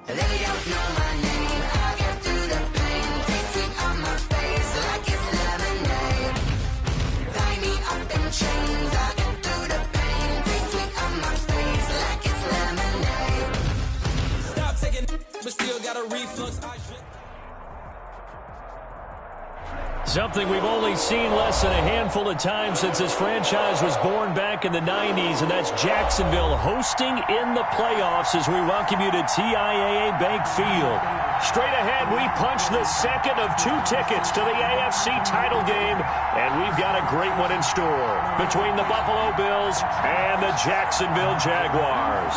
They don't know my name. I get through the pain. Taste sweet on my face like it's lemonade. Tie me up in chains. I get through the pain. Taste sweet on my face like it's lemonade. Stop taking, but still got a reflux. Something we've only seen less than a handful of times since this franchise was born back in the 90s, and that's Jacksonville hosting in the playoffs as we welcome you to TIAA Bank Field. Straight ahead, we punch the second of 2 tickets to the AFC title game, and we've got a great one in store between the Buffalo Bills and the Jacksonville Jaguars.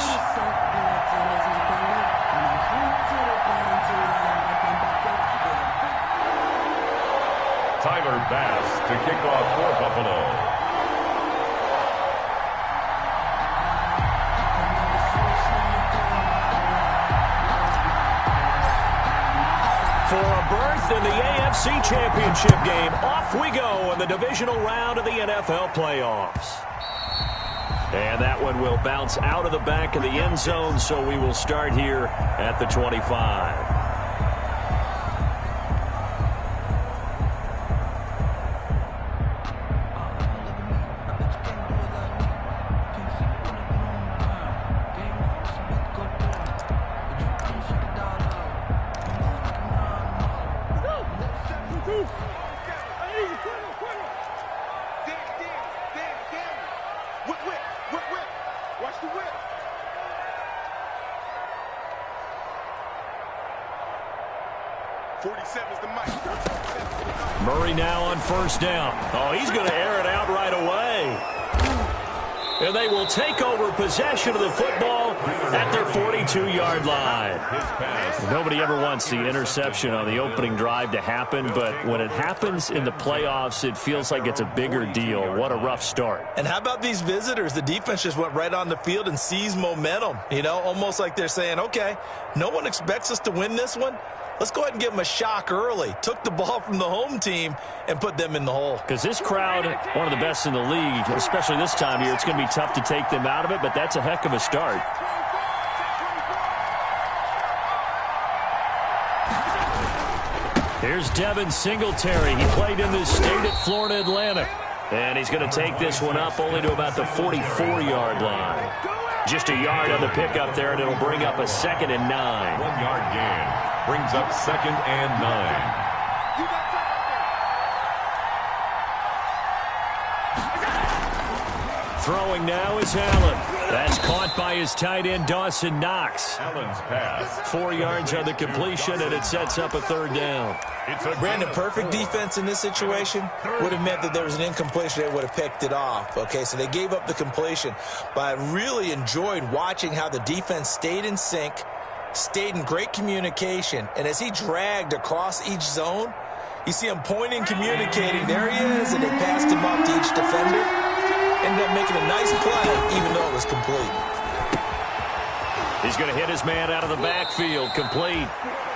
Tyler Bass to kick off for Buffalo. For a berth in the AFC Championship game, off we go in the divisional round of the NFL playoffs. And that one will bounce out of the back of the end zone, so we will start here at the 25. Murray now on first down. Oh, he's going to air it out right away. And they will take over possession of the football at their 42-yard line. Nobody ever wants the interception on the opening drive to happen, but when it happens in the playoffs, it feels like it's a bigger deal. What a rough start. And how about these visitors? The defense just went right on the field and seized momentum. You know, almost like they're saying, okay, no one expects us to win this one. Let's go ahead and give them a shock early. Took the ball from the home team and put them in the hole. Because this crowd, one of the best in the league, especially this time of year, it's going to be tough to take them out of it, but that's a heck of a start. Here's Devin Singletary. He played in this state at Florida Atlantic. And he's going to take this one up only to about the 44-yard line. Just a yard on the pickup there, and it'll bring up a 2nd and 9. 1-yard gain. Brings up 2nd and 9. Throwing now is Allen. That's caught by his tight end, Dawson Knox. Allen's pass. 4 yards on the completion, and it sets up a 3rd down. Brandon, perfect defense in this situation would have meant that there was an incompletion. They would have picked it off. Okay, so they gave up the completion. But I really enjoyed watching how the defense stayed in sync, stayed in great communication, and as he dragged across each zone, you see him pointing, communicating. There he is, and they passed him off to each defender. Ended up making a nice play, even though it was complete. He's going to hit his man out of the backfield, complete.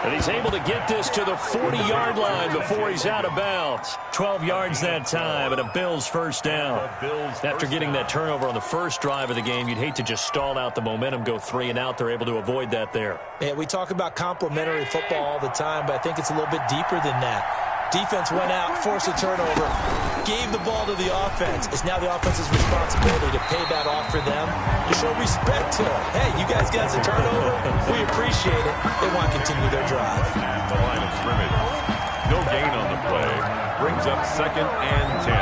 And he's able to get this to the 40-yard line before he's out of bounds. 12 yards that time, and a Bills first down. After getting that turnover on the first drive of the game, you'd hate to just stall out the momentum, go 3 and out. They're able to avoid that there. Yeah, we talk about complementary football all the time, but I think it's a little bit deeper than that. Defense went out, forced a turnover, gave the ball to the offense. It's now the offense's responsibility to pay that off for them, to show respect to them. Hey, you guys got a turnover. We appreciate it. They want to continue their drive. The line of scrimmage. No gain on the play. Brings up 2nd and 10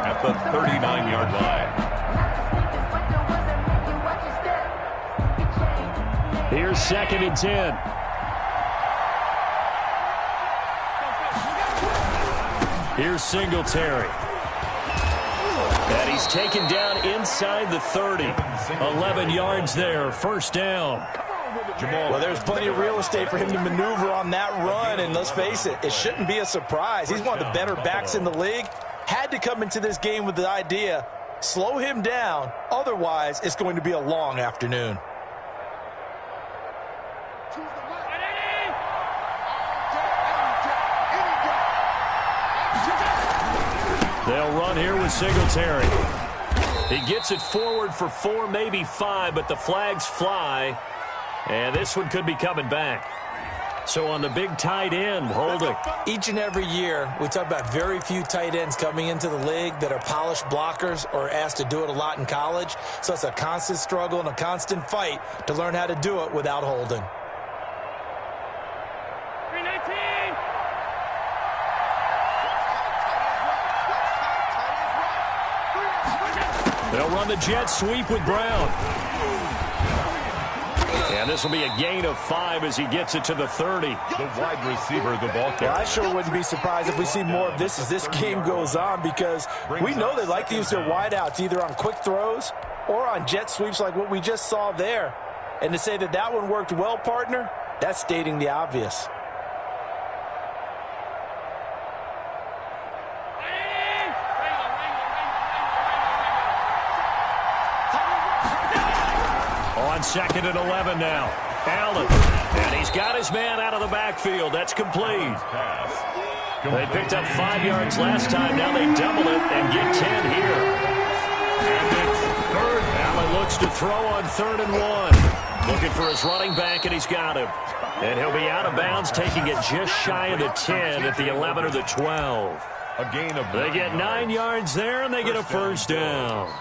at the 39-yard line. Here's 2nd and 10. Here's Singletary. And he's taken down inside the 30. 11 yards there, first down. Well, there's plenty of real estate for him to maneuver on that run, and let's face it, it shouldn't be a surprise. He's one of the better backs in the league. Had to come into this game with the idea, slow him down, otherwise it's going to be a long afternoon. They'll run here with Singletary. He gets it forward for 4, maybe 5, but the flags fly. And this one could be coming back. So on the big tight end, holding. Each and every year, we talk about very few tight ends coming into the league that are polished blockers or asked to do it a lot in college. So it's a constant struggle and a constant fight to learn how to do it without holding. They'll run the jet sweep with Brown. And this will be a gain of 5 as he gets it to the 30. The wide receiver, the ball carrier. Well, I sure wouldn't be surprised if we see more of this as this game goes on, because we know they like to use their wideouts either on quick throws or on jet sweeps like what we just saw there. And to say that that one worked well, partner, that's stating the obvious. On 2nd and 11 now. Allen. And he's got his man out of the backfield. That's complete. They picked up 5 yards last time. Now they double it and get 10 here. And it's third. Allen looks to throw on 3rd and 1. Looking for his running back, and he's got him. And he'll be out of bounds, taking it just shy of the 10 at the 11 or the 12. A gain of 9. They get 9 yards there, and they get a first down.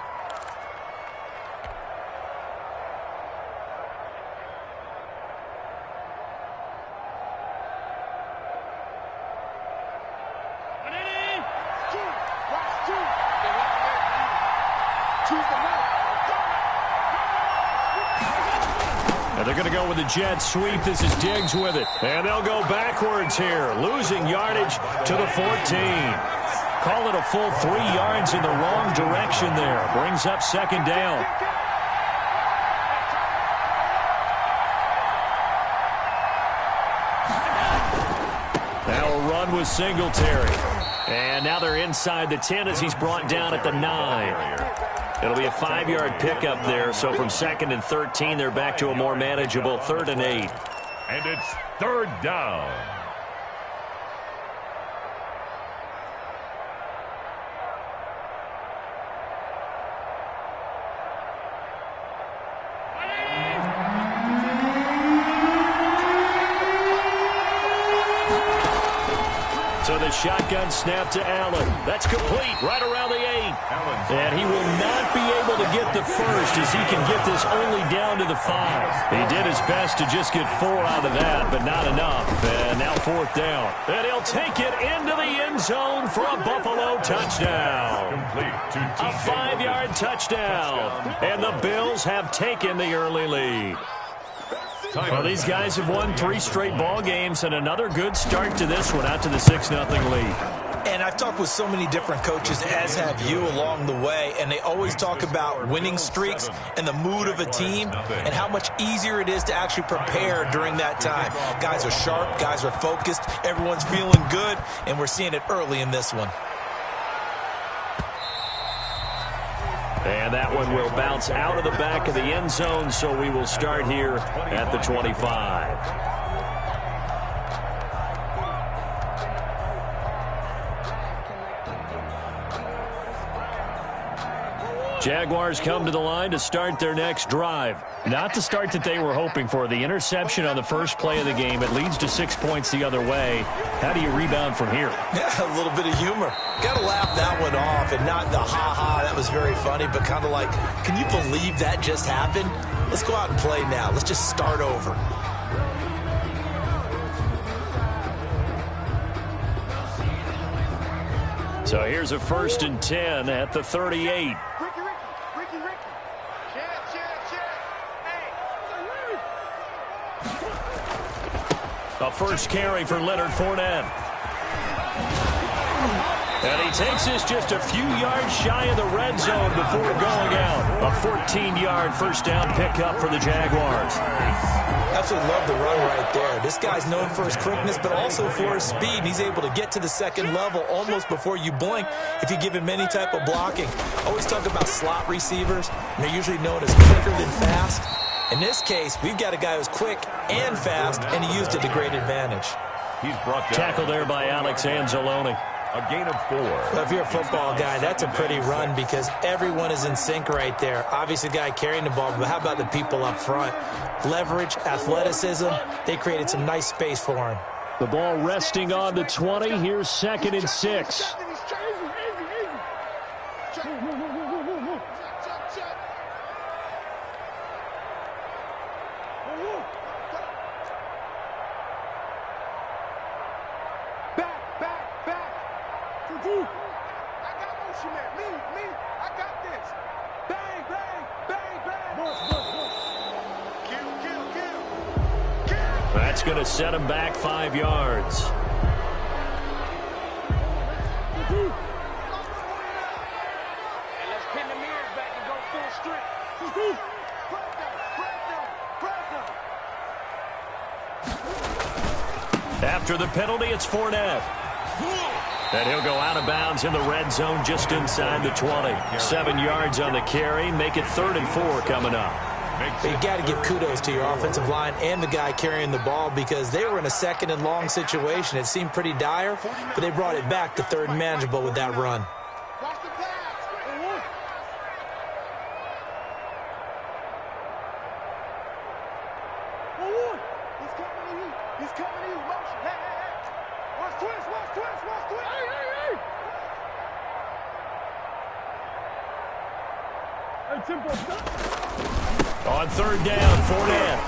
And they're going to go with the jet sweep. This is Diggs with it. And they'll go backwards here, losing yardage to the 14. Call it a full 3 yards in the wrong direction there. Brings up 2nd down. Now a run with Singletary. And now they're inside the 10 as he's brought down at the 9. It'll be a 5-yard pickup there. So from 2nd and 13, they're back to a more manageable 3rd and 8. And it's 3rd down. So the shotgun snap to Allen. That's complete right around the 8. And he will not be able to get the first as he can get this only down to the 5. He did his best to just get 4 out of that, but not enough. And now 4th down. And he'll take it into the end zone for a Buffalo touchdown. A 5-yard touchdown. And the Bills have taken the early lead. Well, these guys have won 3 straight ball games, and another good start to this one, out to the 6-0 lead. And I've talked with so many different coaches, as have you, along the way, and they always talk about winning streaks and the mood of a team and how much easier it is to actually prepare during that time. Guys are sharp, guys are focused, everyone's feeling good, and we're seeing it early in this one. And that one will bounce out of the back of the end zone, so we will start here at the 25. Jaguars come to the line to start their next drive. Not the start that they were hoping for. The interception on the first play of the game. It leads to 6 points the other way. How do you rebound from here? Yeah, a little bit of humor. Got to laugh that one off, and not the ha-ha, that was very funny, but kind of like, can you believe that just happened? Let's go out and play now. Let's just start over. So here's a 1st and 10 at the 38. A first carry for Leonard Fournette. And he takes this just a few yards shy of the red zone before going out. A 14-yard first down pickup for the Jaguars. Absolutely love the run right there. This guy's known for his quickness, but also for his speed. He's able to get to the second level almost before you blink if you give him any type of blocking. Always talk about slot receivers, and they're usually known as quicker than fast. In this case, we've got a guy who's quick and fast, and he used it to great advantage. He's brought down. Tackle there by Alex Anzalone. A gain of 4. Well, if you're a football guy, that's a pretty run because everyone is in sync right there. Obviously, the guy carrying the ball, but how about the people up front? Leverage, athleticism, they created some nice space for him. The ball resting on the 20. Here's 2nd and 6. That's going to set him back 5 yards. Let's pin the mirrors back and go full strength. After the penalty, it's Fournette. And he'll go out of bounds in the red zone just inside the 20. 7 yards on the carry. Make it 3rd and 4 coming up. But you got to give kudos to your offensive line and the guy carrying the ball because they were in a 2nd and long situation. It seemed pretty dire, but they brought it back to 3rd and manageable with that run. On 3rd down, Fournette.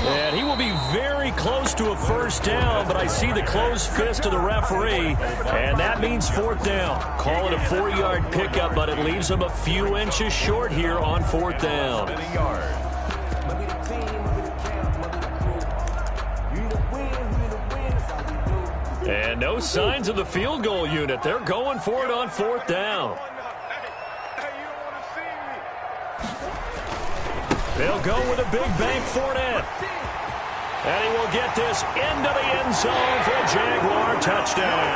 And he will be very close to a 1st down, but I see the closed fist of the referee, and that means 4th down. Call it a 4-yard pickup, but it leaves him a few inches short here on 4th down. And no signs of the field goal unit. They're going for it on 4th down. They'll go with a big bank Fournette. And he will get this into the end zone for a Jaguar touchdown.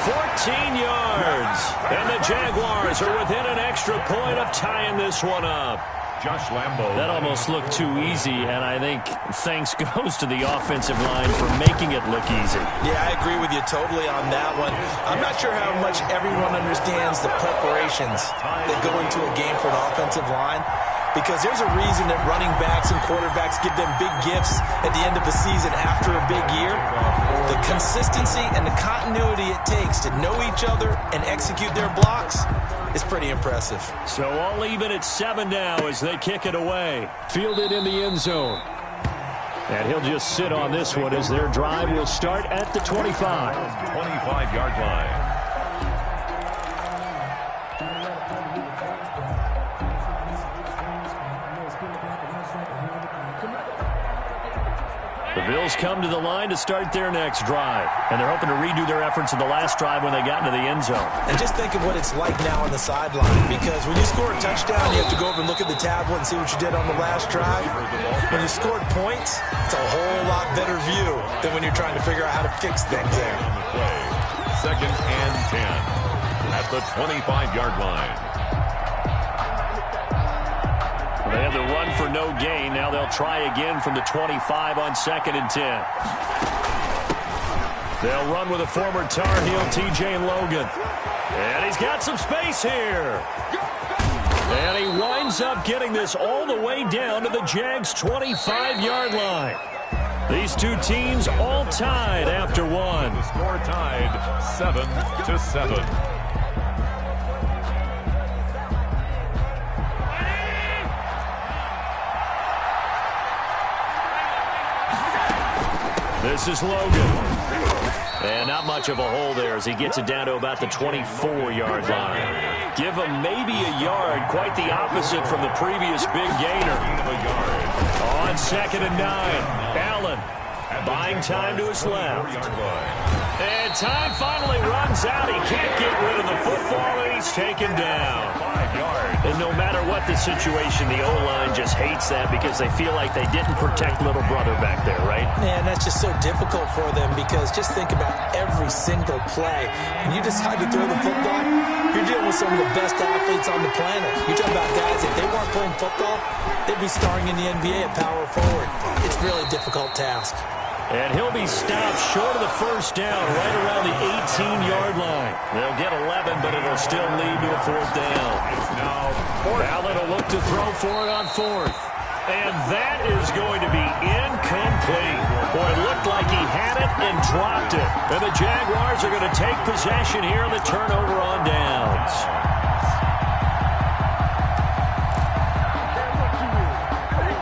14 yards. And the Jaguars are within an extra point of tying this one up. Josh Lambo. That almost looked too easy, and I think thanks goes to the offensive line for making it look easy. Yeah, I agree with you totally on that one. I'm not sure how much everyone understands the preparations that go into a game for an offensive line, because there's a reason that running backs and quarterbacks give them big gifts at the end of the season after a big year. The consistency and the continuity it takes to know each other and execute their blocks is pretty impressive. So all even at 7 now as they kick it away. Fielded in the end zone. And he'll just sit on this one as their drive will start at the 25. 25-yard line. The Bills come to the line to start their next drive. And they're hoping to redo their efforts in the last drive when they got into the end zone. And just think of what it's like now on the sideline, because when you score a touchdown, you have to go over and look at the tablet and see what you did on the last drive. When you scored points, it's a whole lot better view than when you're trying to figure out how to fix things there. 2nd and 10 at the 25-yard line. They have the run for no gain. Now they'll try again from the 25 on 2nd and 10. They'll run with a former Tar Heel, T.J. Logan. And he's got some space here. And he winds up getting this all the way down to the Jags' 25-yard line. These two teams all tied after one. The score tied 7-7. This is Logan. And not much of a hole there as he gets it down to about the 24-yard line. Give him maybe a yard, quite the opposite from the previous big gainer. On 2nd and 9, Allen buying time to his left. And time finally runs out. He can't get rid of the football, and he's taken down. 5 yards. And no matter what the situation, the O-line just hates that because they feel like they didn't protect little brother back there, right? Man, that's just so difficult for them because just think about every single play. When you decide to throw the football, you're dealing with some of the best athletes on the planet. You talk about guys, if they weren't playing football, they'd be starring in the NBA at power forward. It's really a difficult task. And he'll be stopped short of the first down, right around the 18-yard line. They'll get 11, but it'll still lead to a fourth down. Now they'll look to throw for it on fourth. And that is going to be incomplete. Boy, it looked like he had it and dropped it. And the Jaguars are going to take possession here on the turnover on downs.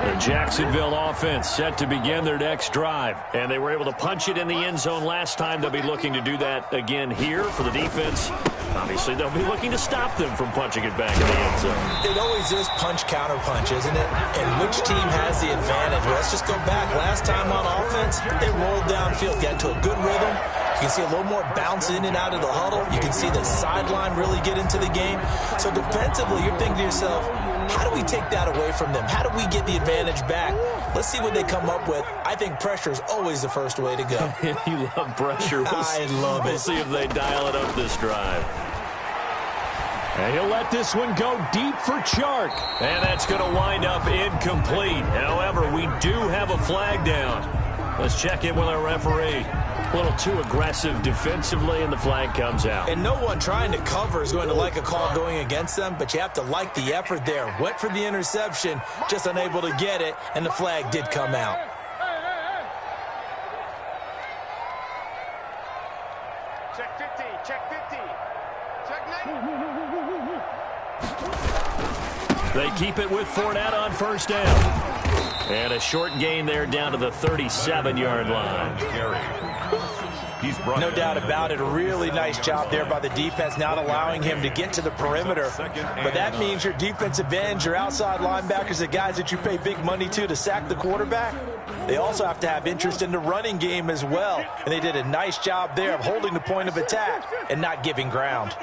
The Jacksonville offense set to begin their next drive. And they were able to punch it in the end zone last time. They'll be looking to do that again here for the defense. Obviously, they'll be looking to stop them from punching it back in the end zone. It always is punch-counter-punch, isn't it? And which team has the advantage? Well, let's just go back. Last time on offense, they rolled downfield, got to a good rhythm. You can see a little more bounce in and out of the huddle. You can see the sideline really get into the game. So defensively, you're thinking to yourself, how do we take that away from them? How do we get the advantage back? Let's see what they come up with. I think pressure is always the first way to go. You love pressure. I love it. We'll see if they dial it up this drive. And he'll let this one go deep for Chark. And that's going to wind up incomplete. However, we do have a flag down. Let's check in with our referee. A little too aggressive defensively, and the flag comes out. And no one trying to cover is going to like a call going against them, but you have to like the effort there. Went for the interception, just unable to get it, and the flag did come out. Check 50, check 50. Check 90. They keep it with Fournette on first down. And a short gain there down to the 37-yard line. No doubt about it. A really nice job there by the defense, not allowing him to get to the perimeter. But that means your defensive ends, your outside linebackers, the guys that you pay big money to sack the quarterback, they also have to have interest in the running game as well. And they did a nice job there of holding the point of attack and not giving ground.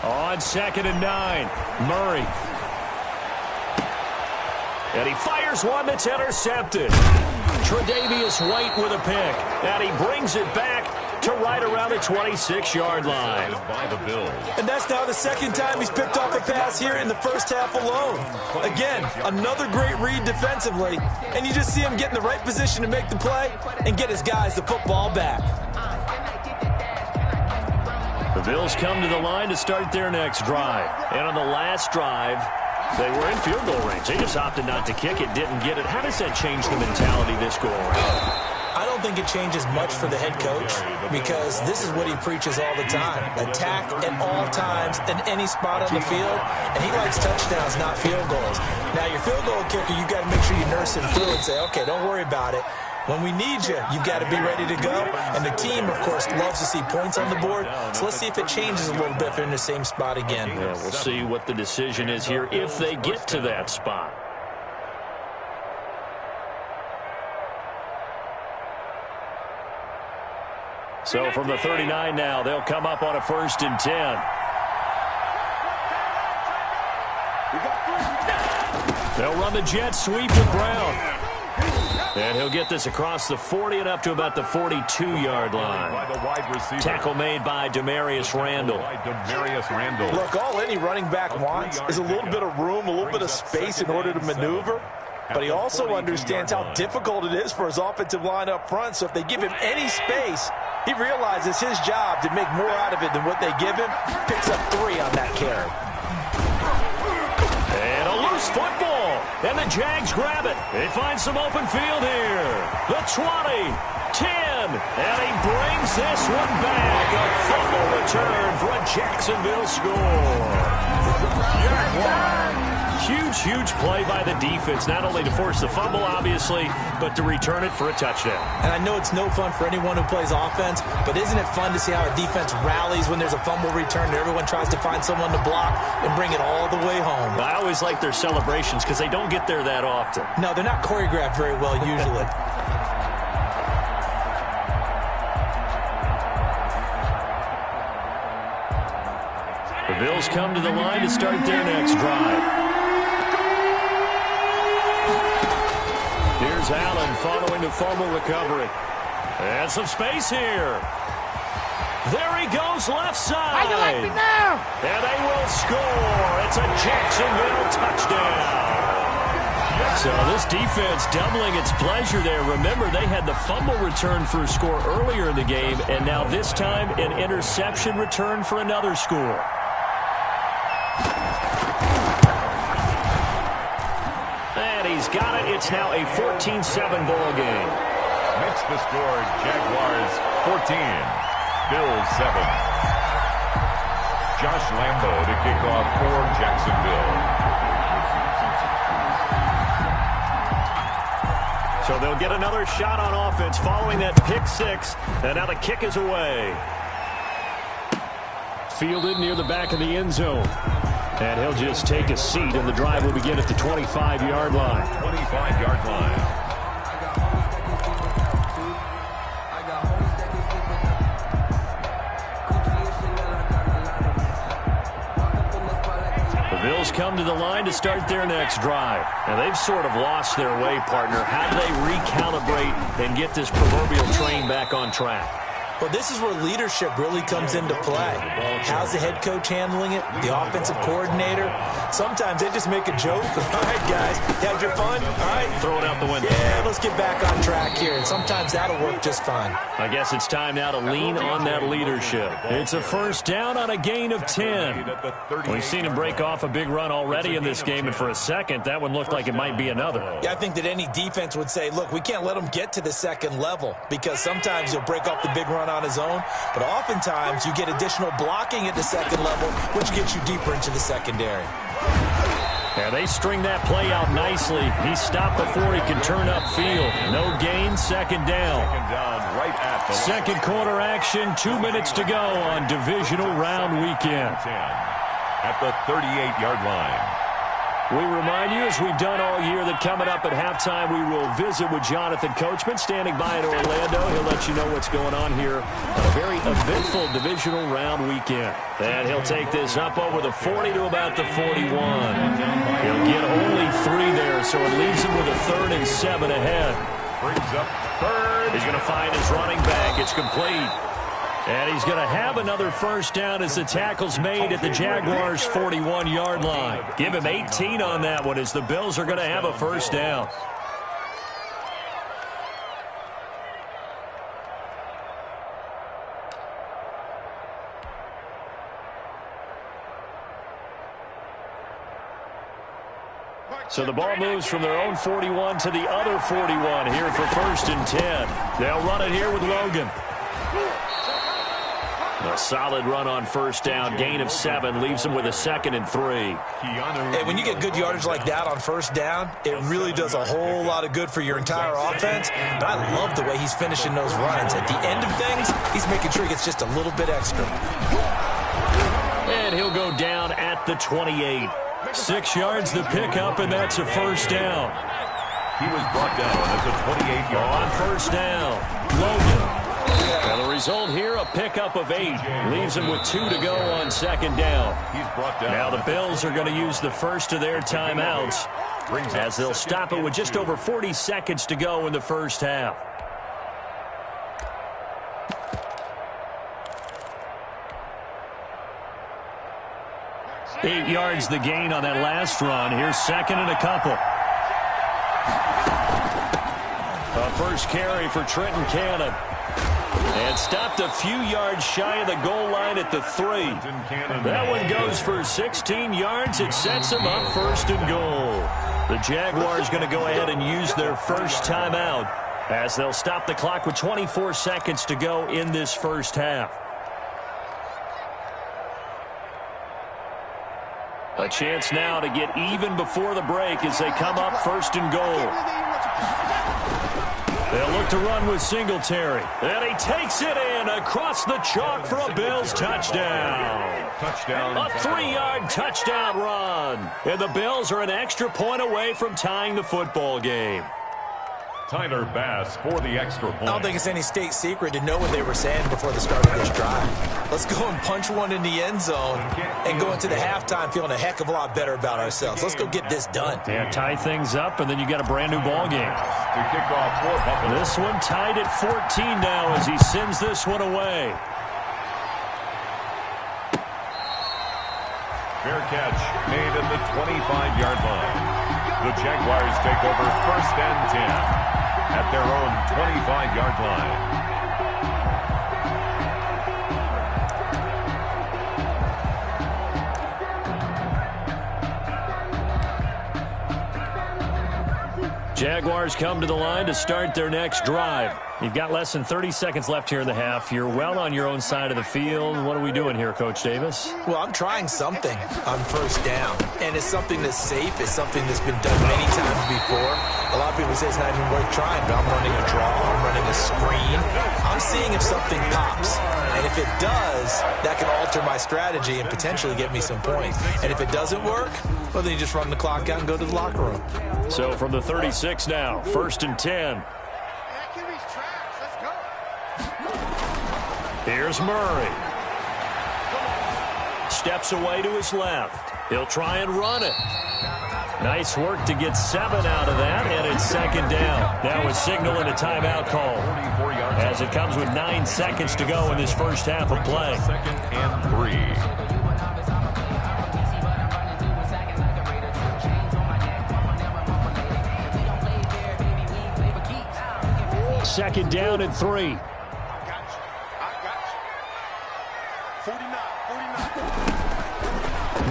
On 2nd and 9, Murray. And he fires one that's intercepted. Tre'Davious White with a pick. And he brings it back to right around the 26-yard line. And that's now the second time he's picked off a pass here in the first half alone. Again, another great read defensively. And you just see him get in the right position to make the play and get his guys the football back. The Bills come to the line to start their next drive. And on the last drive, they were in field goal range. They just opted not to kick it, didn't get it. How does that change the mentality this go around? I don't think it changes much for the head coach because this is what he preaches all the time. Attack at all times in any spot on the field, and he likes touchdowns, not field goals. Now, your field goal kicker, you got to make sure you nurse him through and say, okay, don't worry about it. When we need you, you've got to be ready to go. And the team, of course, loves to see points on the board. So let's see if it changes a little bit if they're in the same spot again. Yeah, we'll see what the decision is here if they get to that spot. So from the 39 now, they'll come up on a 1st and 10. They'll run the jet sweep to Brown. And he'll get this across the 40 and up to about the 42-yard line. Tackle made by Demarius Randall. Look, all any running back wants is a little bit of room, a little bit of space in order to maneuver. But he also understands how difficult it is for his offensive line up front. So if they give him any space, he realizes his job to make more out of it than what they give him. Picks up 3 on that carry. And a loose football. And the Jags grab it. They find some open field here. The 20, 10, and he brings this one back. A fumble return for a Jacksonville score. Huge, huge play by the defense, not only to force the fumble, obviously, but to return it for a touchdown. And I know it's no fun for anyone who plays offense, but isn't it fun to see how a defense rallies when there's a fumble return and everyone tries to find someone to block and bring it all the way home? I always like their celebrations because they don't get there that often. No, they're not choreographed very well usually. The Bills come to the line to start their next drive. Here's Allen following the fumble recovery. And some space here. There he goes left side. How you like me now? And they will score. It's a Jacksonville touchdown. So this defense doubling its pleasure there. Remember, they had the fumble return for a score earlier in the game, and now this time an interception return for another score. And he's got it. It's now a 14-7 ball game. Makes the score Jaguars 14, Bills 7. Josh Lambo to kick off for Jacksonville. So they'll get another shot on offense following that pick six. And now the kick is away. Fielded near the back of the end zone. And he'll just take a seat, and the drive will begin at the 25-yard line. 25-yard line. The Bills come to the line to start their next drive. And they've sort of lost their way, partner. How do they recalibrate and get this proverbial train back on track? Well, this is where leadership really comes into play. How's the head coach handling it? The offensive coordinator? Sometimes they just make a joke. All right, guys, you had your fun? All right. Throw it out the window. Yeah, let's get back on track here. And sometimes that'll work just fine. I guess it's time now to lean on that leadership. It's a first down on a gain of 10. We've seen him break off a big run already in this game, and for a second, that one looked like it might be another. Yeah, I think that any defense would say, look, we can't let him get to the second level, because sometimes he'll break off the big run on his own, but oftentimes you get additional blocking at the second level, which gets you deeper into the secondary. Yeah, they string that play out nicely. He stopped before he could turn upfield. No gain, second down. Right at the second quarter action, 2 minutes to go on divisional round weekend. At the 38-yard line. We remind you, as we've done all year, that coming up at halftime, we will visit with Jonathan Coachman, standing by in Orlando. He'll let you know what's going on here on a very eventful divisional round weekend. And he'll take this up over the 40 to about the 41. He'll get only 3 there, so it leaves him with a 3rd and 7 ahead. Brings up 3rd. He's going to find his running back. It's complete. And he's going to have another first down as the tackle's made at the Jaguars' 41-yard line. Give him 18 on that one as the Bills are going to have a first down. So the ball moves from their own 41 to the other 41 here for 1st and 10. They'll run it here with Logan. A solid run on first down, gain of 7, leaves him with a 2nd and 3. Hey, when you get good yardage like that on first down, it really does a whole lot of good for your entire offense. But I love the way he's finishing those runs. At the end of things, he's making sure he gets just a little bit extra. And he'll go down at the 28. 6 yards the pickup, and that's a first down. He was brought down at the 28-yard on first down. Logan. And the result here, a pickup of 8. Leaves him with 2 to go on 2nd down. He's brought down. Now the Bills are going to use the first of their timeouts as they'll stop it with just over 40 seconds to go in the first half. Eight yards the gain on that last run. Here's 2nd and a couple. A first carry for Trenton Cannon. And stopped a few yards shy of the goal line at the 3. That one goes for 16 yards. It sets him up 1st and goal. The Jaguars going to go ahead and use their first timeout as they'll stop the clock with 24 seconds to go in this first half. A chance now to get even before the break as they come up 1st and goal. They'll look to run with Singletary. And he takes it in across the chalk for a Bills touchdown. Touchdown. A 3-yard touchdown run. And the Bills are an extra point away from tying the football game. Tyler Bass for the extra point. I don't think it's any state secret to know what they were saying before the start of this drive. Let's go and punch one in the end zone and go into the halftime feeling a heck of a lot better about ourselves. Let's go get this done. Yeah, tie things up, and then you got a brand new ball game. To kick off for Buffalo. This one tied at 14 now as he sends this one away. Fair catch made at the 25-yard line. The Jaguars take over 1st and 10 at their own 25-yard line. Jaguars come to the line to start their next drive. You've got less than 30 seconds left here in the half. You're well on your own side of the field. What are we doing here, Coach Davis? Well, I'm trying something on 1st down, and it's something that's safe. It's something that's been done many times before. A lot of people say it's not even worth trying, but I'm running a draw. I'm running a screen. I'm seeing if something pops, and if it does, that can alter my strategy and potentially get me some points. And if it doesn't work, well, then you just run the clock out and go to the locker room. So from the 36 now, 1st and 10. Here's Murray. Steps away to his left. He'll try and run it. Nice work to get 7 out of that, and it's 2nd down. Now a signal and a timeout call as it comes with 9 seconds to go in this first half of play. 2nd and 3. 2nd down and 3. I got you. 49.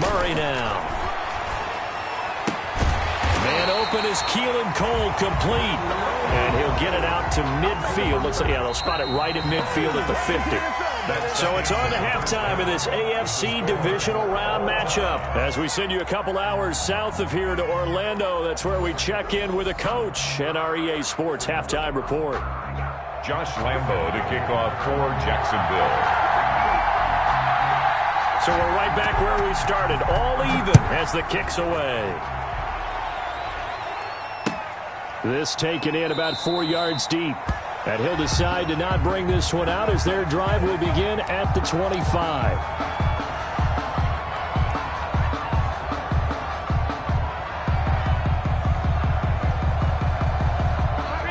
Murray now. Man open is Keelan Cole, complete. And he'll get it out to midfield. Looks like, yeah, they'll spot it right at midfield at the 50. So it's on to halftime of this AFC divisional round matchup. As we send you a couple hours south of here to Orlando, that's where we check in with a coach and our EA Sports halftime report. Josh Lambo to kick off for Jacksonville. So we're right back where we started, all even as the kick's away. This taken in about 4 yards deep. And he'll decide to not bring this one out as their drive will begin at the 25.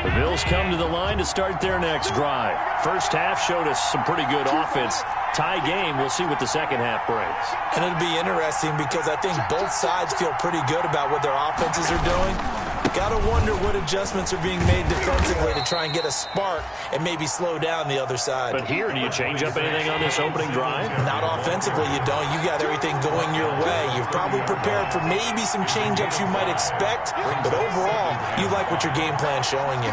The Bills come to the line to start their next drive. First half showed us some pretty good offense. Tie game, we'll see what the second half brings. And it'll be interesting because I think both sides feel pretty good about what their offenses are doing. Got to wonder what adjustments are being made defensively to try and get a spark and maybe slow down the other side. But here, do you change up anything on this opening drive? Not offensively, you don't. You got everything going your way. You've probably prepared for maybe some change-ups you might expect, but overall, you like what your game plan's showing you.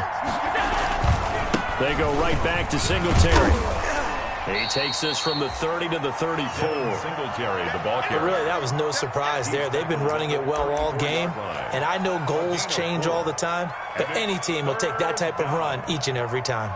They go right back to Singletary. He takes this from the 30 to the 34. Singletary, the ball carrier. But really, that was no surprise there. They've been running it well all game, and I know goals change all the time, but any team will take that type of run each and every time.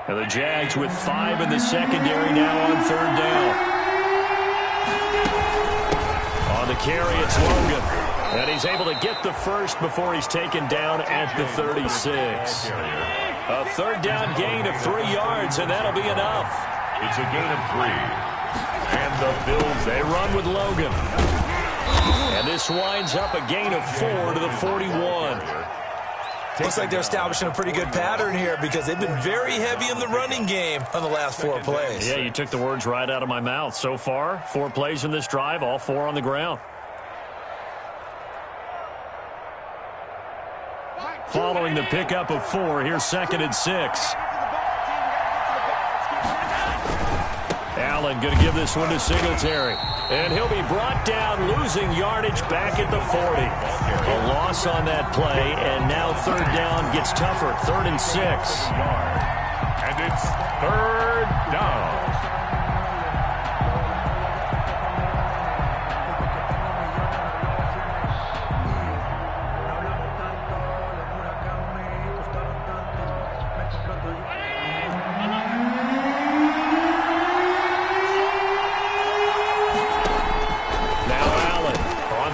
And the Jags with 5 in the secondary now on 3rd down. On the carry, it's Logan. And he's able to get the first before he's taken down at the 36. A 3rd down gain of 3 yards, and that'll be enough. It's a gain of 3. And the Bills, they run with Logan. And this winds up a gain of 4 to the 41. Looks like they're establishing a pretty good pattern here because they've been very heavy in the running game on the last 4 plays. Yeah, you took the words right out of my mouth. So far, 4 plays in this drive, all 4 on the ground. Following the pickup of 4, here's 2nd and 6. Allen going to give this one to Singletary. And he'll be brought down, losing yardage back at the 40. A loss on that play, and now 3rd down gets tougher. 3rd and 6. And it's 3rd down.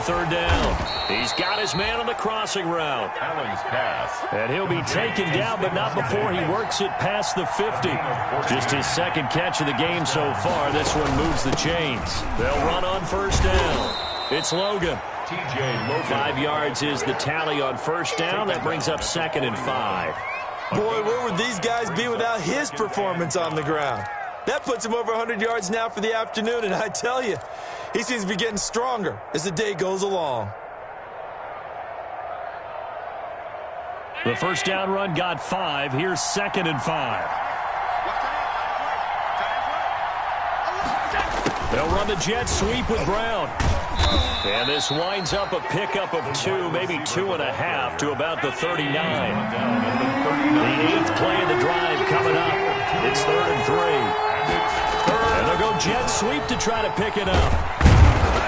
Third down. He's got his man on the crossing route. Allen's pass. And he'll be taken down, but not before he works it past the 50. Just his 2nd catch of the game so far. This one moves the chains. They'll run on 1st down. It's Logan. TJ 5 yards is the tally on first down. That brings up 2nd and 5. Boy, where would these guys be without his performance on the ground? That puts him over 100 yards now for the afternoon, and I tell you, he seems to be getting stronger as the day goes along. The first down run got 5. Here's 2nd and 5. They'll run the jet sweep with Brown. And this winds up a pickup of 2, maybe 2.5 to about the 39. The 8th play of the drive coming up. It's 3rd and 3. And they'll go jet sweep to try to pick it up.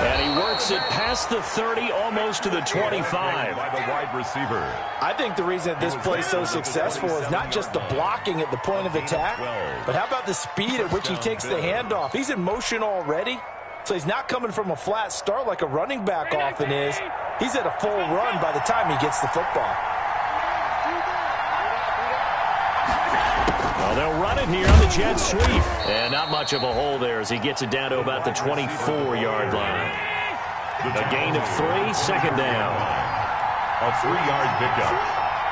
And he works it past the 30, almost to the 25. By the wide receiver. I think the reason that this play is so successful is not just the blocking at the point of attack, but how about the speed at which he takes the handoff? He's in motion already, so he's not coming from a flat start like a running back often is. He's at a full run by the time he gets the football. Well, they'll run it here on the jet sweep. And not much of a hole there as he gets it down to about the 24-yard line. A gain of 3, 2nd down. A 3-yard pickup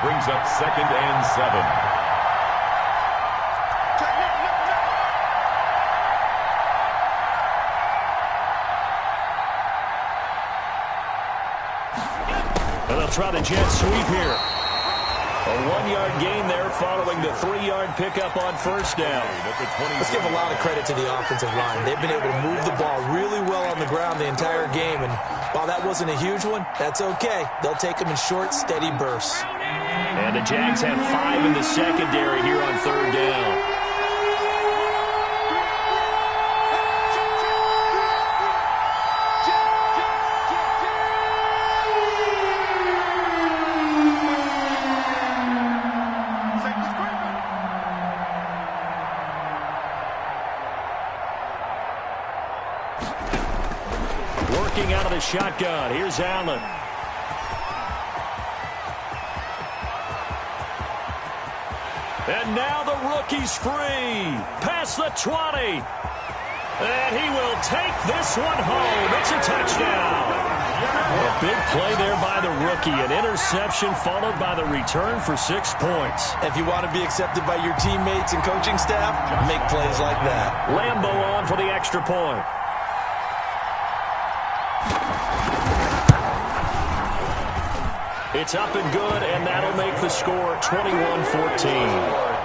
brings up 2nd and 7. And they'll try the jet sweep here. A 1-yard gain there following the 3-yard pickup on first down. Let's give a lot of credit to the offensive line. They've been able to move the ball really well on the ground the entire game. And while that wasn't a huge one, that's okay. They'll take them in short, steady bursts. And the Jags have 5 in the secondary here on 3rd down. Out of the shotgun. Here's Allen. And now the rookie's free. Past the 20. And he will take this one home. It's a touchdown. A big play there by the rookie. An interception followed by the return for 6 points. If you want to be accepted by your teammates and coaching staff, make plays like that. Lambo on for the extra point. It's up and good, and that'll make the score 21-14.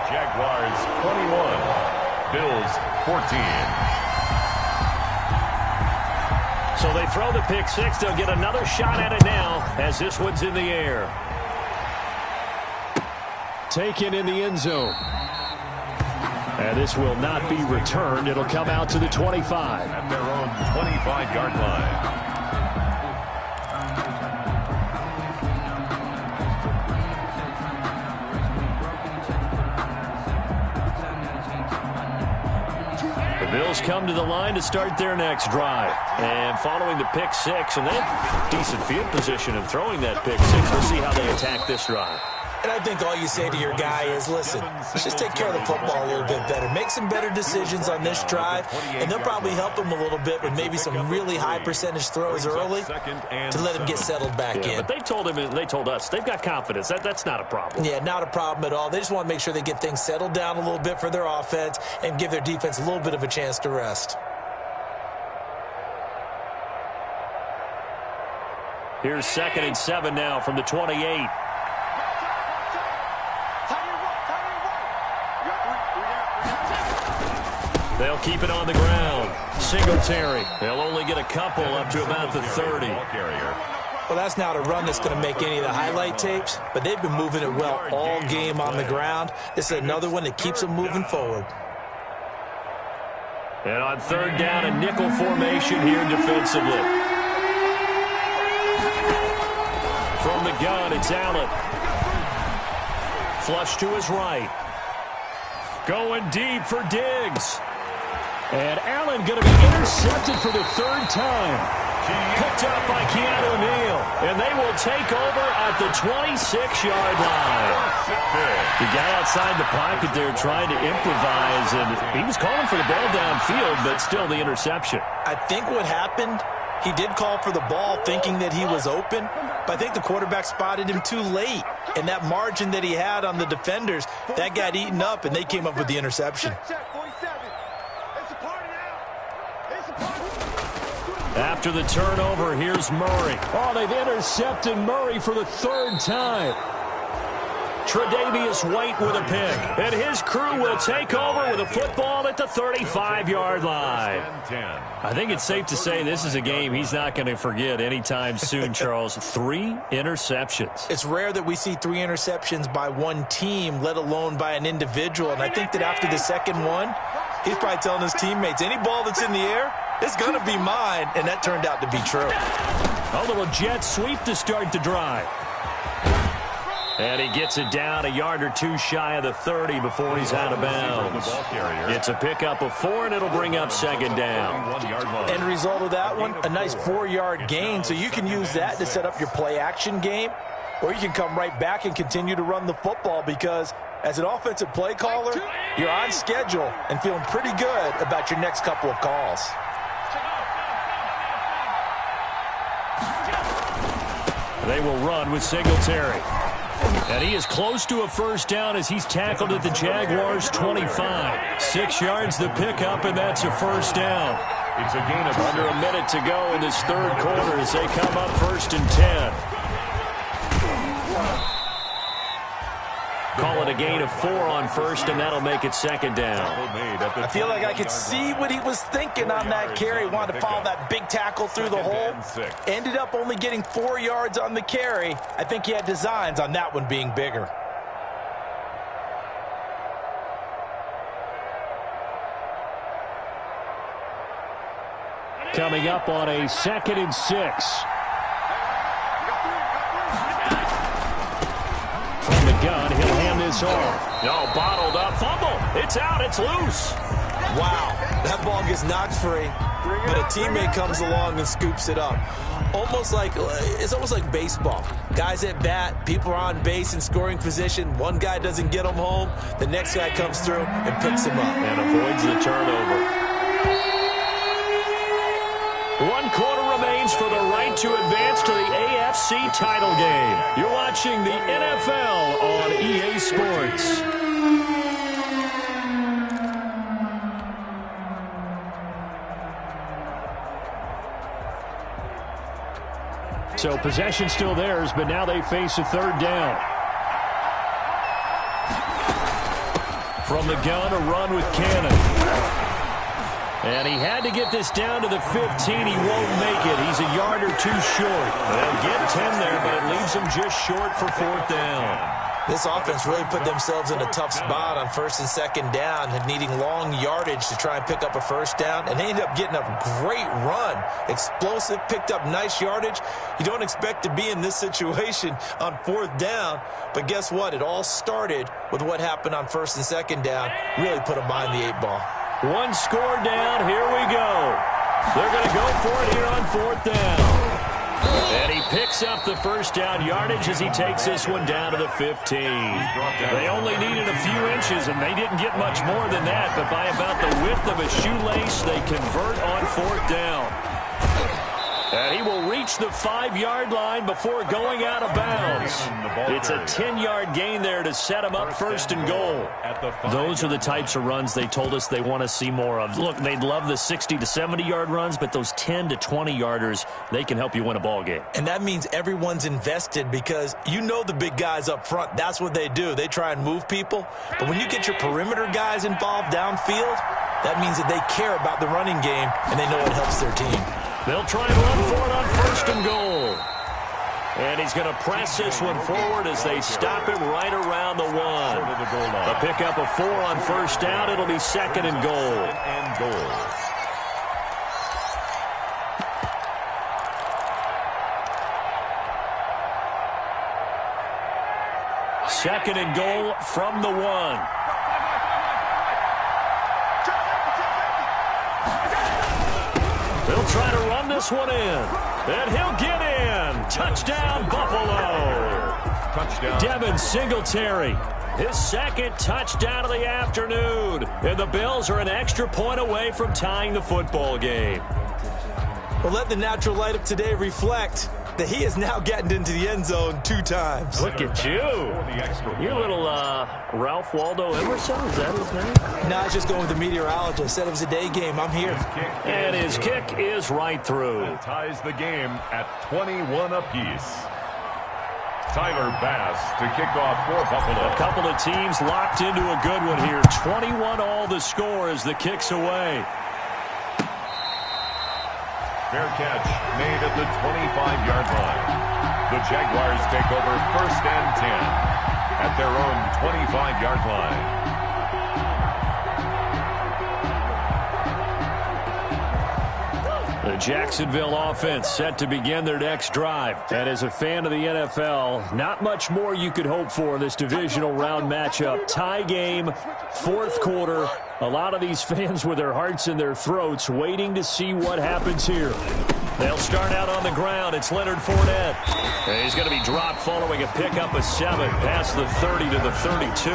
Jaguars 21, Bills 14. So they throw the pick 6. They'll get another shot at it now as this one's in the air. Taken in the end zone. And this will not be returned. It'll come out to the 25. At their own 25-yard line. Bills come to the line to start their next drive. And following the pick 6, and then decent field position of throwing that pick 6. We'll see how they attack this drive. And I think all you say to your guy is, listen, let's just take care of the football a little bit better. Make some better decisions on this drive, and they'll probably help him a little bit with maybe some really high percentage throws early to let him get settled back in. But they told him, and they told us, they've got confidence. That's not a problem. Yeah, not a problem at all. They just want to make sure they get things settled down a little bit for their offense and give their defense a little bit of a chance to rest. Here's 2nd and 7 now from the 28. They'll keep it on the ground. Singletary. They'll only get a couple up to about the 30. Well, that's not a run that's going to make any of the highlight tapes, but they've been moving it well all game on the ground. This is another one that keeps them moving forward. And on 3rd down, a nickel formation here defensively. From the gun, it's Allen. Flush to his right. Going deep for Diggs. And Allen going to be intercepted for the 3rd time. Picked up by Keanu Neal. And they will take over at the 26-yard line. The guy outside the pocket there trying to improvise, and he was calling for the ball downfield, but still the interception. I think what happened, He did call for the ball thinking that he was open, but I think the quarterback spotted him too late. And that margin that he had on the defenders, that got eaten up, and they came up with the interception. After the turnover, here's Murray. Oh, they've intercepted Murray for the third time. Tre'Davious White with a pick. And his crew will take over with a football at the 35-yard line. I think it's safe to say this is a game he's not going to forget anytime soon, Charles. 3 interceptions. It's rare that we see 3 interceptions by one team, let alone by an individual. And I think that after the second one, he's probably telling his teammates, any ball that's in the air, it's going to be mine. And that turned out to be true. A little jet sweep to start the drive. And he gets it down a yard or 2 shy of the 30 before he's out of bounds. It's a pickup of 4, and it'll bring up second down. End result of that one, a nice 4-yard gain. So you can use that to set up your play-action game, or you can come right back and continue to run the football because as an offensive play caller, you're on schedule and feeling pretty good about your next couple of calls. They will run with Singletary. And he is close to a first down as he's tackled at the Jaguars' 25. 6 yards the pickup, and that's a first down. It's a gain of under a minute to go in this third quarter as they come up 1st and 10. Call it a gain of 4 on first, and that'll make it second down. I feel like I could see what he was thinking on that carry. Wanted to follow that big tackle through the hole. Ended up only getting 4 yards on the carry. I think he had designs on that one being bigger. Coming up on a 2nd and 6. From the gun, he'll hand this off. No, bottled up. Fumble. It's out. It's loose. Wow. That ball gets knocked free, but a teammate comes along and scoops it up. It's almost like baseball. Guys at bat, people are on base in scoring position. One guy doesn't get him home. The next guy comes through and picks him up. And avoids the turnover. 1 quarter remains for the right to advance to the AFC title game. You're watching the NFL on EA Sports. So possession still theirs, but now they face a 3rd down. From the gun, a run with Cannon. And he had to get this down to the 15. He won't make it. He's a yard or 2 short. They'll get 10 there, but it leaves him just short for 4th down. This offense really put themselves in a tough spot on 1st and 2nd down, needing long yardage to try and pick up a first down, and they ended up getting a great run. Explosive, picked up nice yardage. You don't expect to be in this situation on 4th down, but guess what? It all started with what happened on 1st and 2nd down. Really put them behind the 8 ball. 1 score down. Here we go. They're going to go for it here on 4th down. And he picks up the first down yardage as he takes this one down to the 15. They only needed a few inches, and they didn't get much more than that. But by about the width of a shoelace, they convert on 4th down. And he will reach the 5-yard line before going out of bounds. It's a 10-yard gain there to set him up 1st and goal. Those are the types of runs they told us they want to see more of. Look, they'd love the 60 to 70-yard runs, but those 10 to 20-yarders, they can help you win a ball game. And that means everyone's invested because you know the big guys up front, that's what they do. They try and move people. But when you get your perimeter guys involved downfield, that means that they care about the running game and they know it helps their team. They'll try and run for it on 1st and goal. And he's going to press this one forward as they stop him right around the 1. A pickup of 4 on 1st down. It'll be 2nd and goal. 2nd and goal from the 1. They'll try to run this one in. And he'll get in. Touchdown, Buffalo. Touchdown. Devin Singletary. His 2nd touchdown of the afternoon. And the Bills are an extra point away from tying the football game. Well, let the natural light of today reflect that he has now gotten into the end zone 2 times. Look at you. You little Ralph Waldo Emerson, is that his name? No, I was just going with the meteorologist. Said it was a day game. I'm here. And his kick is right through. It ties the game at 21 apiece. Tyler Bass to kick off for Buffalo. A couple of teams locked into a good one here. 21 all the score as the kick's away. Fair catch made at the 25-yard line. The Jaguars take over 1st and 10 at their own 25-yard line. The Jacksonville offense set to begin their next drive. And as a fan of the NFL, not much more you could hope for in this divisional round matchup. Tie game, 4th quarter. A lot of these fans with their hearts in their throats waiting to see what happens here. They'll start out on the ground. It's Leonard Fournette. And he's going to be dropped following a pickup of 7 past the 30 to the 32.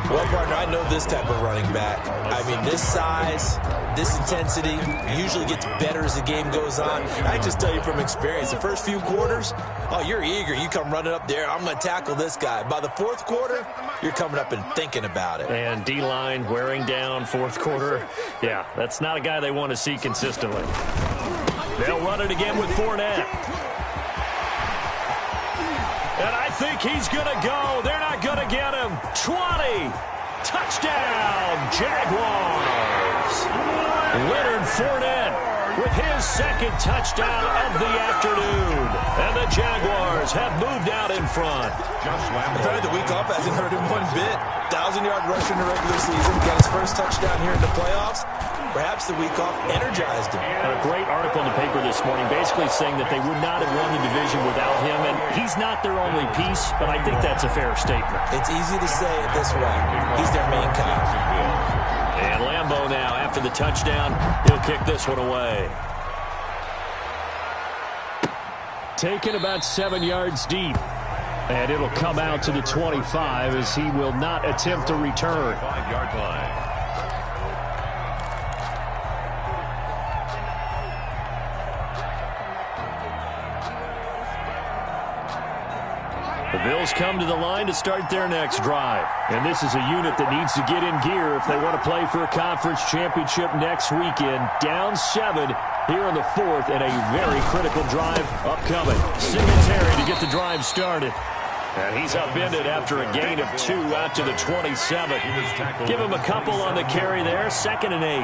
Well, partner, I know this type of running back. I mean, this size, this intensity usually gets better as the game goes on. I just tell you from experience, the first few quarters, oh, you're eager. You come running up there, I'm going to tackle this guy. By the 4th quarter, you're coming up and thinking about it. And D-line wearing down 4th quarter. Yeah, that's not a guy they want to see consistently. They'll run it again with Fournette. And I think he's going to go. They're not going to get him. 20. Touchdown, Jaguars. Leonard Fournette with his 2nd touchdown of the afternoon. And the Jaguars have moved out in front. Apparently the week off hasn't hurt him one bit. 1,000-yard rusher in the regular season. Got his first touchdown here in the playoffs. Perhaps the week off energized him. And a great article in the paper this morning basically saying that they would not have won the division without him. And he's not their only piece, but I think that's a fair statement. It's easy to say it this way. He's their main guy. And Lambeau now, after the touchdown, he'll kick this one away. Taken about 7 yards deep. And it'll come out to the 25 as he will not attempt to return. 5-yard line. The Bills come to the line to start their next drive. And this is a unit that needs to get in gear if they want to play for a conference championship next weekend. Down 7 here in the 4th and a very critical drive upcoming. Singletary to get the drive started. And he's upended after a gain of 2 out to the 27. Give him a couple on the carry there. 2nd and 8.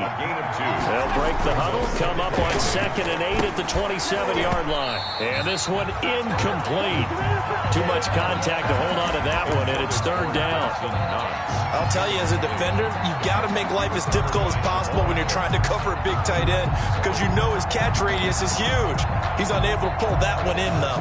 They'll break the huddle. Come up on 2nd and 8 at the 27-yard line. And this one incomplete. Too much contact to hold on to that one, and it's 3rd down. I'll tell you, as a defender, you've got to make life as difficult as possible when you're trying to cover a big tight end because you know his catch radius is huge. He's unable to pull that one in, though.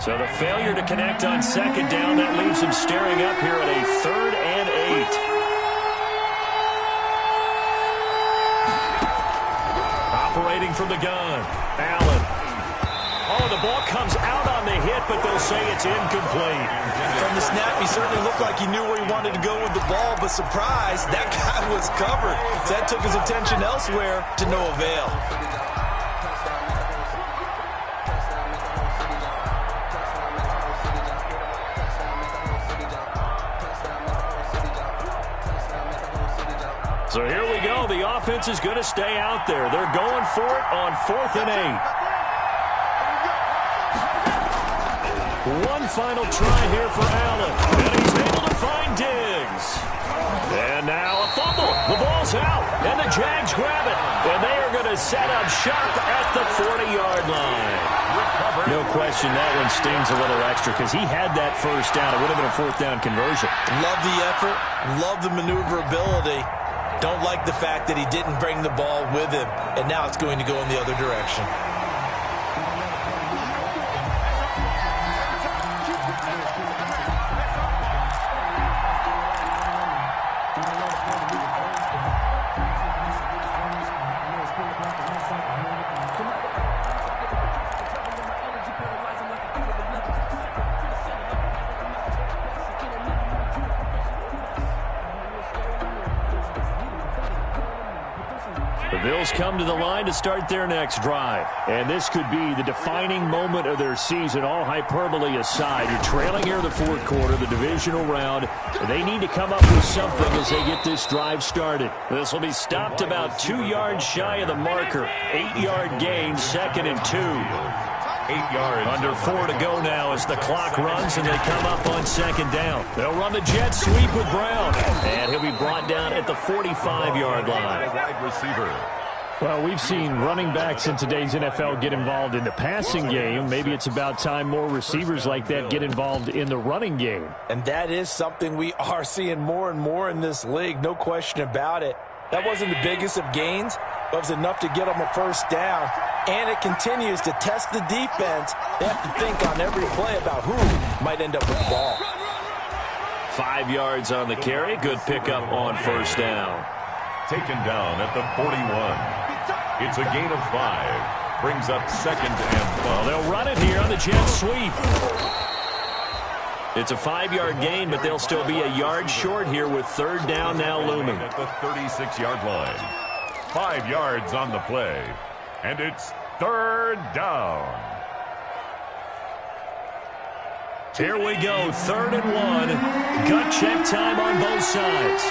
So the failure to connect on 2nd down, that leaves him staring up here at a 3rd and 8. Operating from the gun, Allen. Oh, the ball comes out on the hit, but they'll say it's incomplete. From the snap, he certainly looked like he knew where he wanted to go with the ball, but surprise, that guy was covered. So that took his attention elsewhere to no avail. So here we go. The offense is going to stay out there. They're going for it on 4th and 8. One final try here for Allen. And he's able to find Diggs. And now a fumble. The ball's out. And the Jags grab it. And they are going to set up shop at the 40-yard line. No question that one stings a little extra because he had that first down. It would have been a 4th down conversion. Love the effort. Love the maneuverability. Don't like the fact that he didn't bring the ball with him, and now it's going to go in the other direction. Bills come to the line to start their next drive. And this could be the defining moment of their season, all hyperbole aside. You're trailing here in the fourth quarter, the divisional round. They need to come up with something as they get this drive started. This will be stopped about 2 yards shy of the marker. 8-yard gain, 2nd and 2. 8 yards. Under 4 to go now as the clock runs and they come up on 2nd down. They'll run the jet sweep with Brown. And he'll be brought down at the 45-yard line. Wide receiver. Well, we've seen running backs in today's NFL get involved in the passing game. Maybe it's about time more receivers like that get involved in the running game. And that is something we are seeing more and more in this league, no question about it. That wasn't the biggest of gains, but it was enough to get them a first down. And it continues to test the defense. They have to think on every play about who might end up with the ball. 5 yards on the carry. Good pickup on first down. Taken down at the 41. It's a gain of 5. Brings up 2nd and 1. Well, they'll run it here on the jet sweep. It's a 5-yard gain, but they'll still be a yard short here with 3rd down now looming. At the 36-yard line. 5 yards on the play. And it's 3rd down. Here we go, 3rd and 1. Gut check time on both sides.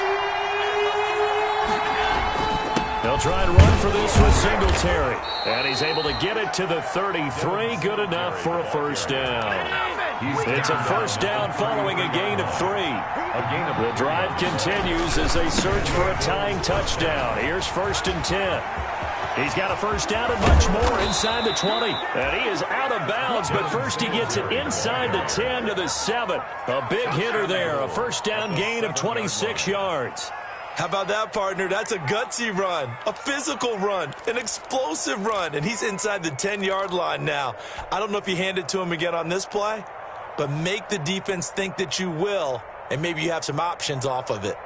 They'll try and run for this with Singletary. And he's able to get it to the 33. Good enough for a first down. It's a first down following a gain of 3. The drive continues as they search for a tying touchdown. Here's 1st and 10. He's got a first down and much more inside the 20. And he is out of bounds, but first he gets it inside the 10 to the 7. A big hitter there, a first down gain of 26 yards. How about that, partner? That's a gutsy run, a physical run, an explosive run, and he's inside the 10-yard line now. I don't know if you hand it to him again on this play, but make the defense think that you will, and maybe you have some options off of it.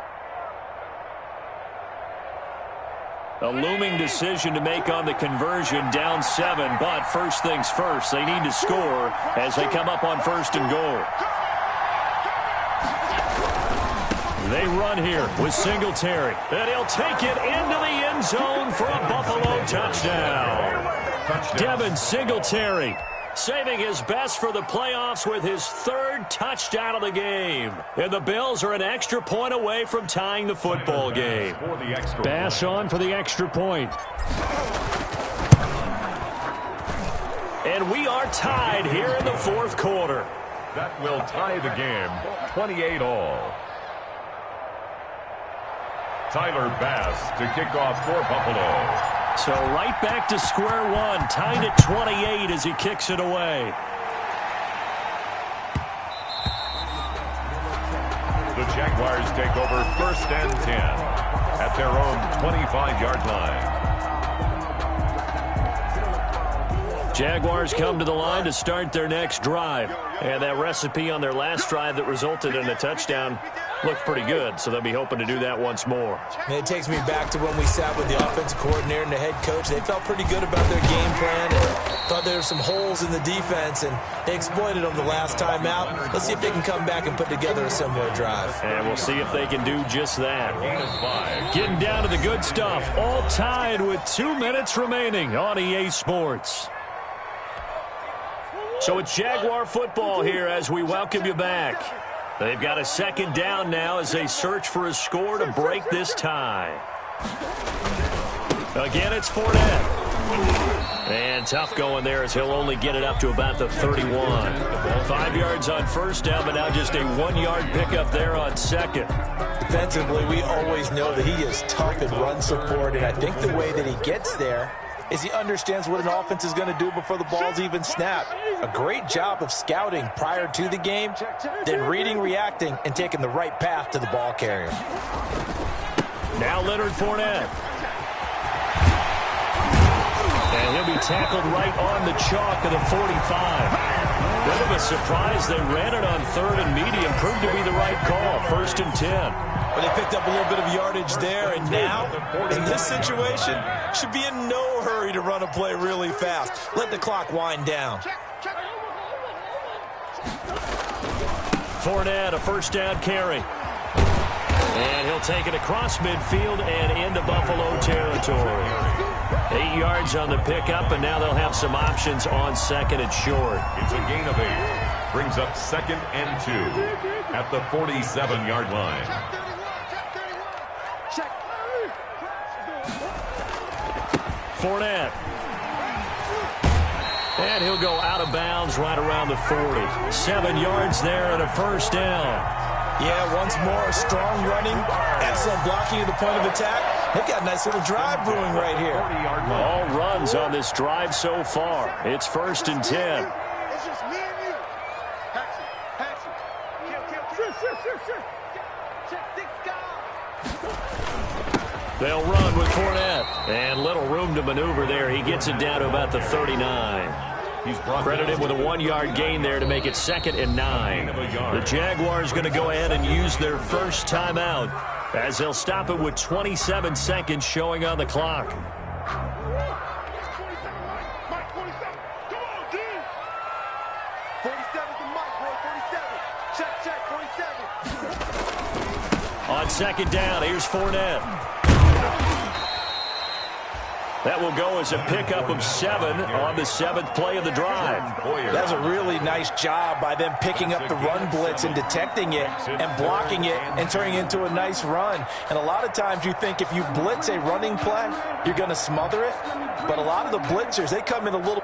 A looming decision to make on the conversion, down 7, but first things first, they need to score as they come up on 1st and goal. They run here with Singletary, and he'll take it into the end zone for a Buffalo touchdown. Devin Singletary saving his best for the playoffs with his 3rd touchdown of the game. And the Bills are an extra point away from tying the football game. Bass on for the extra point. And we are tied here in the 4th quarter. That will tie the game, 28-all. Tyler Bass to kick off for Buffalo. So right back to square one, tied at 28 as he kicks it away. The Jaguars take over 1st and 10 at their own 25-yard line. Jaguars come to the line to start their next drive. And that recipe on their last drive that resulted in a touchdown looked pretty good, so they'll be hoping to do that once more. And it takes me back to when we sat with the offensive coordinator and the head coach. They felt pretty good about their game plan and thought there were some holes in the defense, and they exploited them the last time out. Let's see if they can come back and put together a similar drive. And we'll see if they can do just that. Getting down to the good stuff, all tied with 2 minutes remaining on EA Sports. So it's Jaguar football here as we welcome you back. They've got a 2nd down now as they search for a score to break this tie. Again, it's Fournette. And tough going there as he'll only get it up to about the 31. 5 yards on first down, but now just a 1-yard pickup there on 2nd. Defensively, we always know that he is tough in run support, and I think the way that he gets there is he understands what an offense is going to do before the ball's even snapped. A great job of scouting prior to the game, then reading, reacting, and taking the right path to the ball carrier. Now Leonard Fournette. And he'll be tackled right on the chalk of the 45. Bit of a surprise. They ran it on 3rd and medium. Proved to be the right call. 1st and 10. But they picked up a little bit of yardage there, and now, in this situation, should be in no hurry to run a play really fast. Let the clock wind down. Fournette, a first down carry. And he'll take it across midfield and into Buffalo territory. 8 yards on the pickup, and now they'll have some options on second and short. It's a gain of 8. Brings up 2nd and 2 at the 47-yard line. Fournette. And he'll go out of bounds right around the 40. 7 yards there and a first down. Yeah, once more, strong running, excellent blocking at the point of attack. They've got a nice little drive brewing right here. All runs on this drive so far. It's 1st and 10. It's just me and you. Patsy. They'll run with Fournette. And little room to maneuver there. He gets it down to about the 39. He's Credited with a 1-yard gain there to make it 2nd and 9. The Jaguars going to go ahead and use their first timeout as they'll stop it with 27 seconds showing on the clock. Mike, 47. Come on, D. 47's the mic, boy. 47. Check, 47. On second down, here's Fournette. That will go as a pickup of 7 on the 7th play of the drive. That's a really nice job by them picking up the run blitz and detecting it and blocking it and turning it into a nice run. And a lot of times you think if you blitz a running play, you're going to smother it. But a lot of the blitzers, they come in a little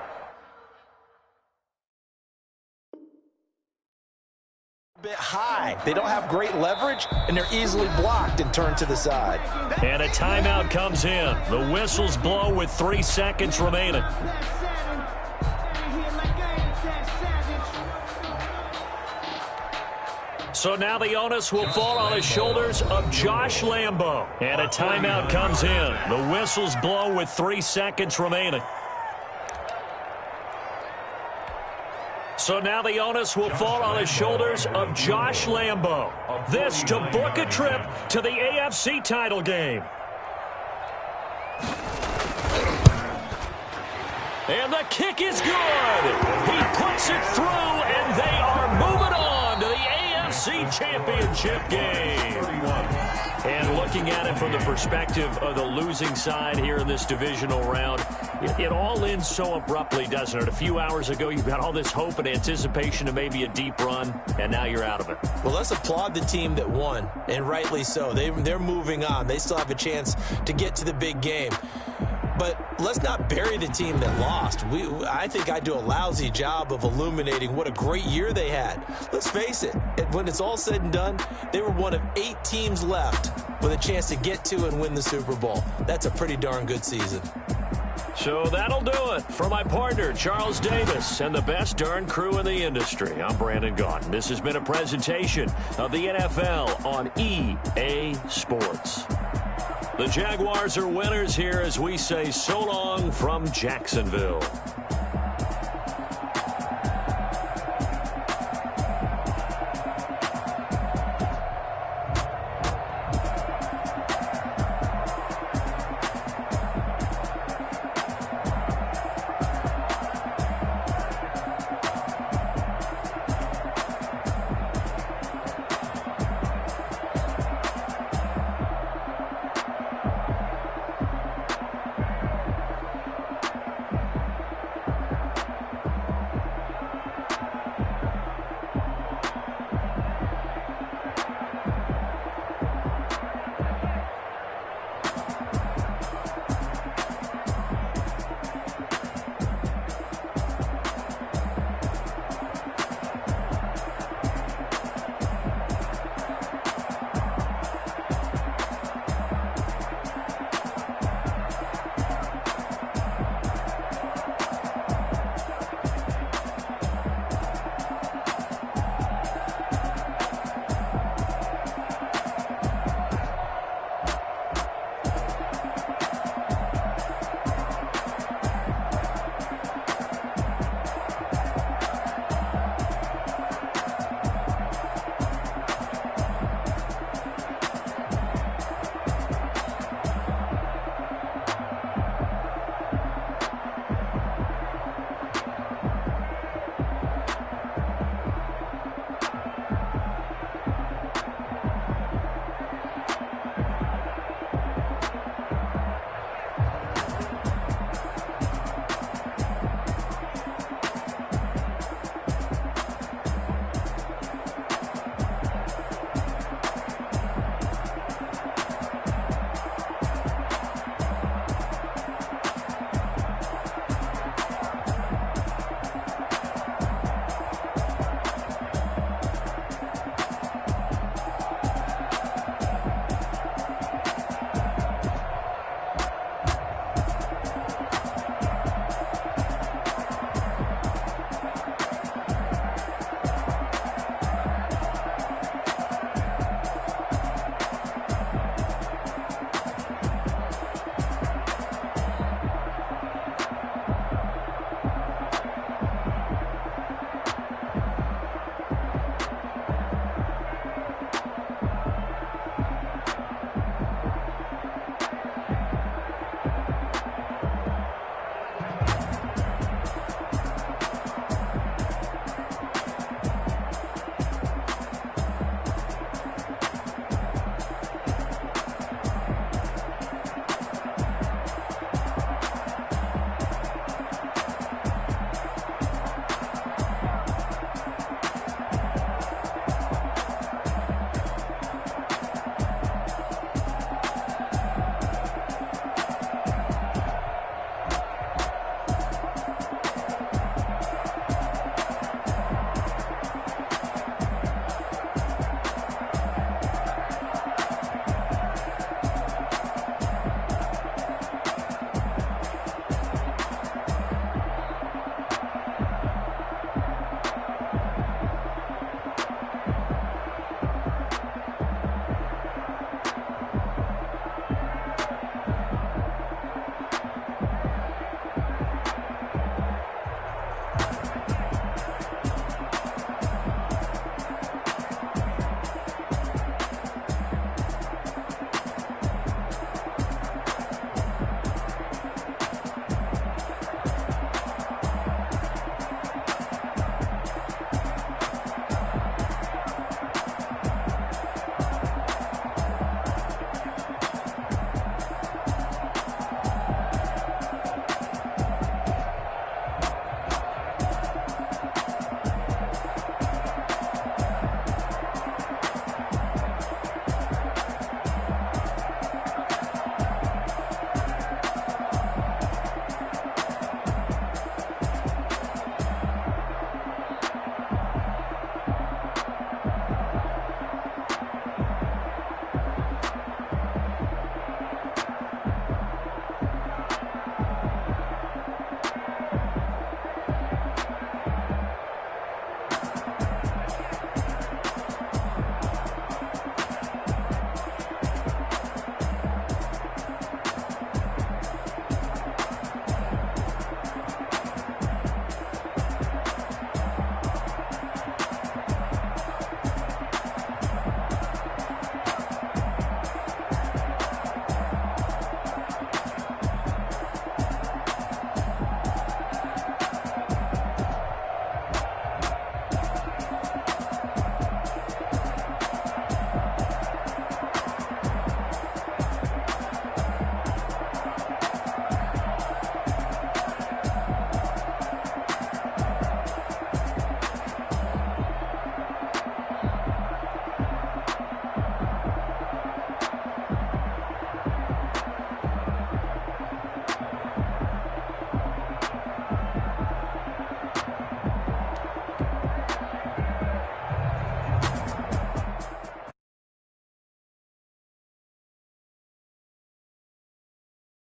bit high. They don't have great leverage, and they're easily blocked and turned to the side. And a timeout comes in. The whistles blow with 3 seconds remaining. So now the onus will fall on the shoulders of Josh Lambo. And a timeout comes in. The whistles blow with 3 seconds remaining. So now the onus will fall on the shoulders of Josh Lambo. This to book a trip to the AFC title game. And the kick is good. He puts it through, and they are moving on to the AFC Championship game. And looking at it from the perspective of the losing side here in this divisional round, it all ends so abruptly, doesn't it? A few hours ago, you've got all this hope and anticipation of maybe a deep run, and now you're out of it. Well, let's applaud the team that won, and rightly so. They're moving on. They still have a chance to get to the big game. But let's not bury the team that lost. I think I do a lousy job of illuminating what a great year they had. Let's face it, when it's all said and done, they were one of 8 teams left with a chance to get to and win the Super Bowl. That's a pretty darn good season. So that'll do it for my partner, Charles Davis, and the best darn crew in the industry. I'm Brandon Gaudin. This has been a presentation of the NFL on EA Sports. The Jaguars are winners here as we say so long from Jacksonville.